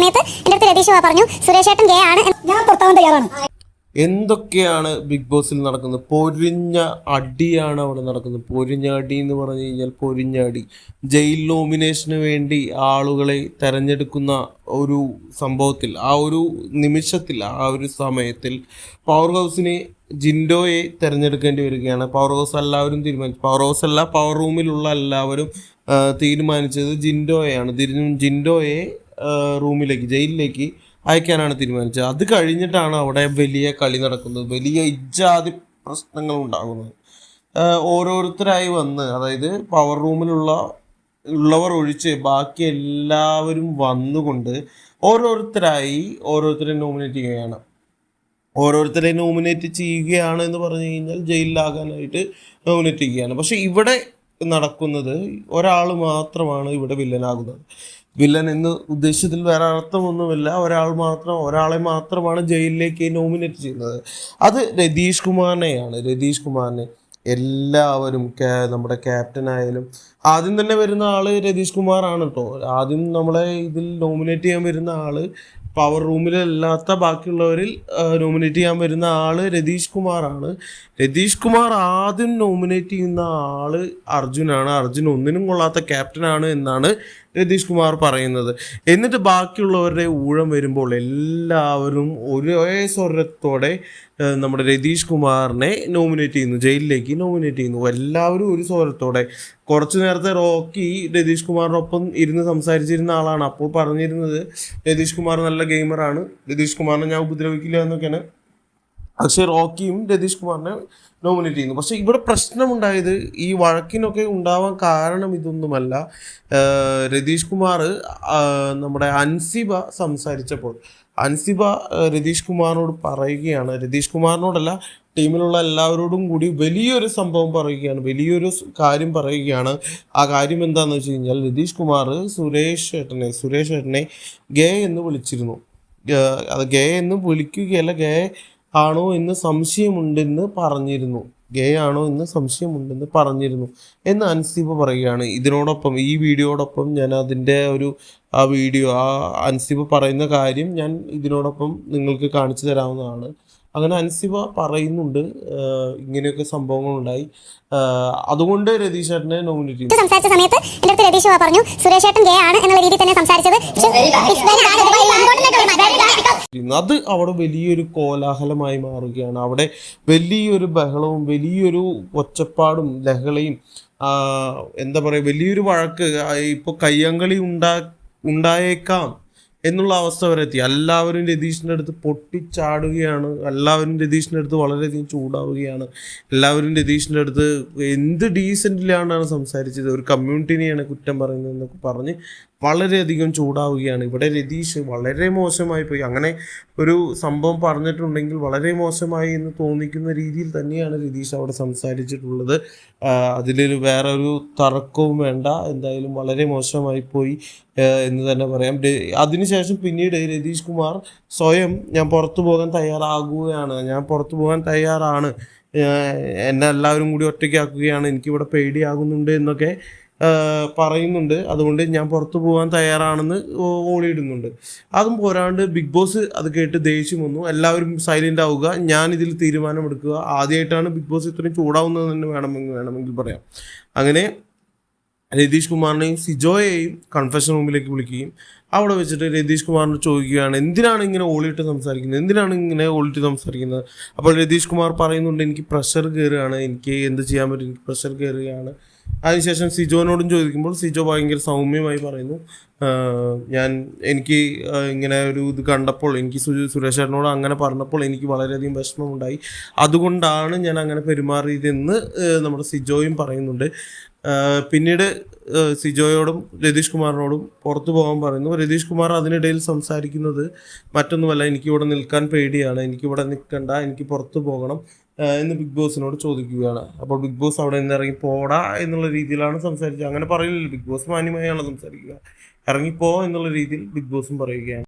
സമയത്ത് എൻ്റെ അടുത്ത് രതീഷ് പറഞ്ഞു സുരേഷ് ഏട്ടൻ ഗേ ആണ്, ഞാൻ പുറത്താവാൻ തയ്യാറാണ്. എന്തൊക്കെയാണ് ബിഗ് ബോസിൽ നടക്കുന്നത്? പൊരിഞ്ഞ അടിയാണ് അവിടെ നടക്കുന്നത്. പൊരിഞ്ഞ അടി എന്ന് പറഞ്ഞു കഴിഞ്ഞാൽ പൊരിഞ്ഞ അടി. ജയിൽ നോമിനേഷന് വേണ്ടി ആളുകളെ തെരഞ്ഞെടുക്കുന്ന ഒരു സംഭവത്തിൽ, ആ ഒരു നിമിഷത്തിൽ, ആ ഒരു സമയത്തിൽ പവർ ഹൗസിനെ ജിൻഡോയെ തിരഞ്ഞെടുക്കേണ്ടി വരികയാണ്. പവർ ഹൗസ് എല്ലാവരും തീരുമാനിച്ചു, പവർ ഹൗസ് അല്ല, പവർ റൂമിലുള്ള എല്ലാവരും തീരുമാനിച്ചത് ജിൻഡോയെയാണ്. ജിൻഡോയെ റൂമിലേക്ക്, ജയിലിലേക്ക് അയക്കാനാണ് തീരുമാനിച്ചത്. അത് കഴിഞ്ഞിട്ടാണ് അവിടെ വലിയ കളി നടക്കുന്നത്, വലിയ ഇജ്ജാതി പ്രശ്നങ്ങൾ ഉണ്ടാകുന്നത്. ഓരോരുത്തരായി വന്ന്, അതായത് പവർ റൂമിലുള്ളവർ ഒഴിച്ച് ബാക്കി എല്ലാവരും വന്നുകൊണ്ട് ഓരോരുത്തരെ നോമിനേറ്റ് ചെയ്യുകയാണ്. ഓരോരുത്തരെ നോമിനേറ്റ് ചെയ്യുകയാണ് എന്ന് പറഞ്ഞു കഴിഞ്ഞാൽ ജയിലിലാകാനായിട്ട് നോമിനേറ്റ് ചെയ്യുകയാണ്. പക്ഷെ ഇവിടെ നടക്കുന്നത് ഒരാൾ മാത്രമാണ് ഇവിടെ വില്ലനാകുന്നത്. വില്ലൻ എന്ന് ഉദ്ദേശത്തിൽ വേറെ അർത്ഥമൊന്നുമില്ല. ഒരാളെ മാത്രമാണ് ജയിലിലേക്ക് നോമിനേറ്റ് ചെയ്യുന്നത്. അത് രതീഷ് കുമാറിനെ എല്ലാവരും, നമ്മുടെ ക്യാപ്റ്റനായാലും ആദ്യം തന്നെ വരുന്ന ആൾ രതീഷ് കുമാറാണ് കേട്ടോ. ആദ്യം നമ്മളെ ഇതിൽ നോമിനേറ്റ് ചെയ്യാൻ വരുന്ന ആൾ, പവർ റൂമിലല്ലാത്ത ബാക്കിയുള്ളവരിൽ നോമിനേറ്റ് ചെയ്യാൻ വരുന്ന ആൾ രതീഷ് കുമാറാണ്. രതീഷ് കുമാർ ആദ്യം നോമിനേറ്റ് ചെയ്യുന്ന ആൾ അർജുനാണ്. അർജുൻ ഒന്നിനും കൊള്ളാത്ത ക്യാപ്റ്റനാണ് എന്നാണ് രതീഷ് കുമാർ പറയുന്നത്. എന്നിട്ട് ബാക്കിയുള്ളവരുടെ ഊഴം വരുമ്പോൾ എല്ലാവരും ഒരേ സ്വരത്തോടെ നമ്മുടെ രതീഷ് കുമാറിനെ നോമിനേറ്റ് ചെയ്യുന്നു, ജയിലിലേക്ക് നോമിനേറ്റ് ചെയ്യുന്നു. എല്ലാവരും ഒരു സ്വരത്തോടെ. കുറച്ചു നേരത്തെ റോക്കി രതീഷ് കുമാറിനൊപ്പം ഇരുന്ന് സംസാരിച്ചിരുന്ന ആളാണ്. അപ്പോൾ പറഞ്ഞിരുന്നത് രതീഷ് കുമാർ നല്ല ഗെയിമറാണ്, രതീഷ് കുമാറിനെ ഞാൻ ഉപദ്രവിക്കില്ല എന്നൊക്കെയാണ്. പക്ഷേ റോക്കിയും രതീഷ് കുമാറിനെ നോമിനേറ്റ് ചെയ്യുന്നു. പക്ഷേ ഇവിടെ പ്രശ്നമുണ്ടായത്, ഈ വഴക്കിനൊക്കെ ഉണ്ടാവാൻ കാരണം ഇതൊന്നുമല്ല. രതീഷ് കുമാർ, നമ്മുടെ അൻസിബ സംസാരിച്ചപ്പോൾ അൻസിബ രതീഷ് കുമാറിനോട് പറയുകയാണ്, രതീഷ് കുമാറിനോടല്ല, ടീമിലുള്ള എല്ലാവരോടും കൂടി വലിയൊരു സംഭവം പറയുകയാണ്, വലിയൊരു കാര്യം പറയുകയാണ്. ആ കാര്യം എന്താണെന്ന് വെച്ച് കഴിഞ്ഞാൽ, രതീഷ് കുമാർ സുരേഷ് ഏട്ടനെ ഗേ എന്ന് വിളിച്ചിരുന്നു. അത് ഗേ എന്ന് വിളിക്കുകയല്ല, ഗേ ആണോ എന്ന് സംശയമുണ്ടെന്ന് പറഞ്ഞിരുന്നു എന്ന് അൻസിബ പറയുകയാണ്. ഇതിനോടൊപ്പം, ഈ വീഡിയോടൊപ്പം ഞാൻ അതിൻ്റെ ആ അൻസിബ പറയുന്ന കാര്യം ഞാൻ ഇതിനോടൊപ്പം നിങ്ങൾക്ക് കാണിച്ചു തരാവുന്നതാണ്. അങ്ങനെ അൻസിബ പറയുന്നുണ്ട് ഇങ്ങനെയൊക്കെ സംഭവങ്ങളുണ്ടായി, അതുകൊണ്ട് രതീഷ് ചേട്ടനെ നോമിനേറ്റ് ചെയ്തു. സംസാരിച്ച സമയത്ത് എൻ്റെ അടുത്ത് രതീഷ് പറഞ്ഞു സുരേഷ് ഏട്ടൻ ഗേ ആണ് എന്നുള്ള രീതിയിൽ തന്നെ സംസാരിച്ചത്. അത് അവിടെ വലിയൊരു കോലാഹലമായി മാറുകയാണ്. അവിടെ വലിയൊരു ബഹളവും വലിയൊരു ഒച്ചപ്പാടും ലഹളയും, എന്താ പറയുക, വലിയൊരു വഴക്ക്, ഇപ്പോൾ കയ്യങ്കളി ഉണ്ടായേക്കാം എന്നുള്ള അവസ്ഥ വരെ എത്തി. എല്ലാവരും രതീഷിൻ്റെ അടുത്ത് പൊട്ടിച്ചാടുകയാണ്, എല്ലാവരും രതീഷിൻ്റെ അടുത്ത് വളരെയധികം ചൂടാവുകയാണ്. എല്ലാവരും രതീഷിൻ്റെ അടുത്ത് എന്ത് ഡീസൻറ്റിലാണ് സംസാരിച്ചത്, ഒരു കമ്മ്യൂണിറ്റിനെയാണ് കുറ്റം പറയുന്നതെന്നൊക്കെ പറഞ്ഞ് വളരെയധികം ചൂടാവുകയാണ്. ഇവിടെ രതീഷ് വളരെ മോശമായി പോയി. അങ്ങനെ ഒരു സംഭവം പറഞ്ഞിട്ടുണ്ടെങ്കിൽ വളരെ മോശമായി എന്ന് തോന്നിക്കുന്ന രീതിയിൽ തന്നെയാണ് രതീഷ് അവിടെ സംസാരിച്ചിട്ടുള്ളത്. അതിലൊരു വേറൊരു തർക്കവും വേണ്ട. എന്തായാലും വളരെ മോശമായി പോയി എന്ന് തന്നെ പറയാം. അതിനുശേഷം പിന്നീട് രതീഷ് കുമാർ സ്വയം ഞാൻ പുറത്തു പോകാൻ തയ്യാറാണ്, എന്നെ എല്ലാവരും കൂടി ഒറ്റയ്ക്കാക്കുകയാണ്, എനിക്കിവിടെ പേടിയാകുന്നുണ്ട് എന്നൊക്കെ പറയുന്നുണ്ട്. അതുകൊണ്ട് ഞാൻ പുറത്തു പോകാൻ തയ്യാറാണെന്ന് ഓളിയിടുന്നുണ്ട്. അതും പോരാണ്ട് ബിഗ് ബോസ് അത് കേട്ട് ദേഷ്യം വന്നു. എല്ലാവരും സൈലൻ്റ് ആവുക, ഞാനിതിൽ തീരുമാനമെടുക്കുക. ആദ്യമായിട്ടാണ് ബിഗ് ബോസ് ഇത്രയും ചൂടാവുന്നത് തന്നെ വേണമെങ്കിൽ പറയാം. അങ്ങനെ രതീഷ് കുമാറിനെയും സിജോയെയും കൺഫെഷൻ റൂമിലേക്ക് വിളിക്കുകയും അവിടെ വെച്ചിട്ട് രതീഷ് കുമാറിനോട് ചോദിക്കുകയാണ്, എന്തിനാണ് ഇങ്ങനെ ഓളിയിട്ട് സംസാരിക്കുന്നത്. അപ്പോൾ രതീഷ് കുമാർ പറയുന്നുണ്ട്, എനിക്ക് പ്രഷർ കയറുകയാണ്, എനിക്ക് എന്ത് ചെയ്യാൻ പറ്റും, എനിക്ക് പ്രഷർ കയറുകയാണ്. അതിനുശേഷം സിജോനോടും ചോദിക്കുമ്പോൾ സിജോ ഭയങ്കര സൗമ്യമായി പറയുന്നു, എനിക്ക് ഇങ്ങനെ ഒരു ഇത് കണ്ടപ്പോൾ, എനിക്ക് സുരേഷ് ചേട്ടനോട് അങ്ങനെ പറഞ്ഞപ്പോൾ എനിക്ക് വളരെയധികം വിഷമമുണ്ടായി, അതുകൊണ്ടാണ് ഞാൻ അങ്ങനെ പെരുമാറിയതെന്ന് നമ്മുടെ സിജോയും പറയുന്നുണ്ട്. പിന്നീട് സിജോയോടും രതീഷ് കുമാറിനോടും പുറത്തു പോകാൻ പറയുന്നു. രതീഷ് കുമാർ അതിനിടയിൽ സംസാരിക്കുന്നത് മറ്റൊന്നുമല്ല, എനിക്കിവിടെ നിൽക്കാൻ പേടിയാണ്, എനിക്കിവിടെ നിൽക്കണ്ട, എനിക്ക് പുറത്തു പോകണം എന്ന് ബിഗ് ബോസിനോട് ചോദിക്കുകയാണ്. അപ്പോൾ ബിഗ് ബോസ് അവിടെ നിന്ന് ഇറങ്ങി പോടാ എന്നുള്ള രീതിയിലാണ് സംസാരിച്ചത്. അങ്ങനെ പറയില്ലല്ലോ, ബിഗ് ബോസ് മാന്യമായാണ് സംസാരിക്കുക. ഇറങ്ങിപ്പോ എന്നുള്ള രീതിയിൽ ബിഗ് ബോസും പറയുകയാണ്.